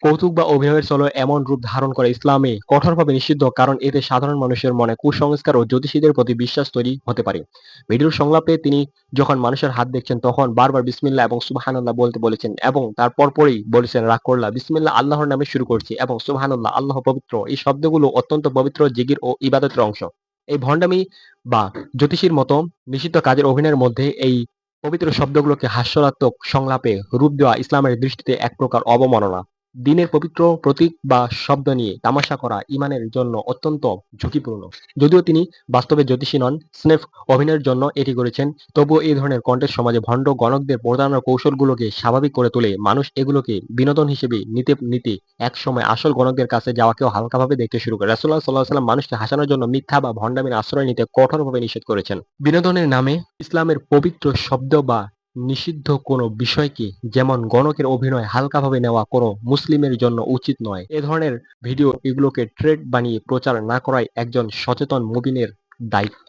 কৌতুক বা অভিনয়ের চল এমন রূপ ধারণ করে ইসলামে কঠোরভাবে নিষিদ্ধ, কারণ এতে সাধারণ মানুষের মনে কুসংস্কার ও জ্যোতিষীদের প্রতি বিশ্বাস তৈরি হতে পারে। ভিডিওর সংলাপে তিনি যখন মানুষের হাত দেখছেন তখন বারবার বিসমিল্লাহ এবং সুবহানাল্লাহ বলতে বলেছেন এবং তার পরপরই বলেছেন রাগ করলা বিসমিল্লাহ আল্লাহর নামে শুরু করছি এবং সুবহানাল্লাহ আল্লাহ পবিত্র। এই শব্দগুলো অত্যন্ত পবিত্র জিকির ও ইবাদতের অংশ। এই ভণ্ডামি বা জ্যোতিষীর মতো নিষিদ্ধ কাজের অভিনয়ের মধ্যে এই পবিত্র শব্দগুলোকে হাস্যরাত্মক সংলাপে রূপ দেওয়া ইসলামের দৃষ্টিতে এক প্রকার অবমাননা। দিনের পবিত্র প্রতীক বা শব্দ নিয়ে তামাশা করা ইমানের জন্য অত্যন্ত ঝুঁকিপূর্ণ। যদিও তিনি বাস্তবে জ্যোতিষী নন, স্রেফ অভিনয়ের জন্য এটি করেছেন, তবুও এই ধরনের কন্টেন্ট সমাজে ভণ্ড গণকদের প্রতারণার কৌশলগুলোকে স্বাভাবিক করে তোলে। মানুষ এগুলোকে বিনোদন হিসেবে নিতে নিতে একসময় আসল গণকদের কাছে যাওয়াকেও হালকাভাবে দেখতে শুরু করে। রাসূলুল্লাহ সাল্লাল্লাহু আলাইহি ওয়াসাল্লাম মানুষকে হাসানোর জন্য মিথ্যা বা ভণ্ডামির আশ্রয় নিতে কঠোরভাবে নিষেধ করেছেন। বিনোদনের নামে ইসলামের পবিত্র শব্দ বা নিষিদ্ধ কোনো বিষয়কে, যেমন গণকের অভিনয়, হালকাভাবে নেওয়া কোনো মুসলিমের জন্য উচিত নয়। এ ধরনের ভিডিও এগুলোকে ট্রেন্ড বানিয়ে প্রচার না করাই একজন সচেতন মুমিনের দায়িত্ব।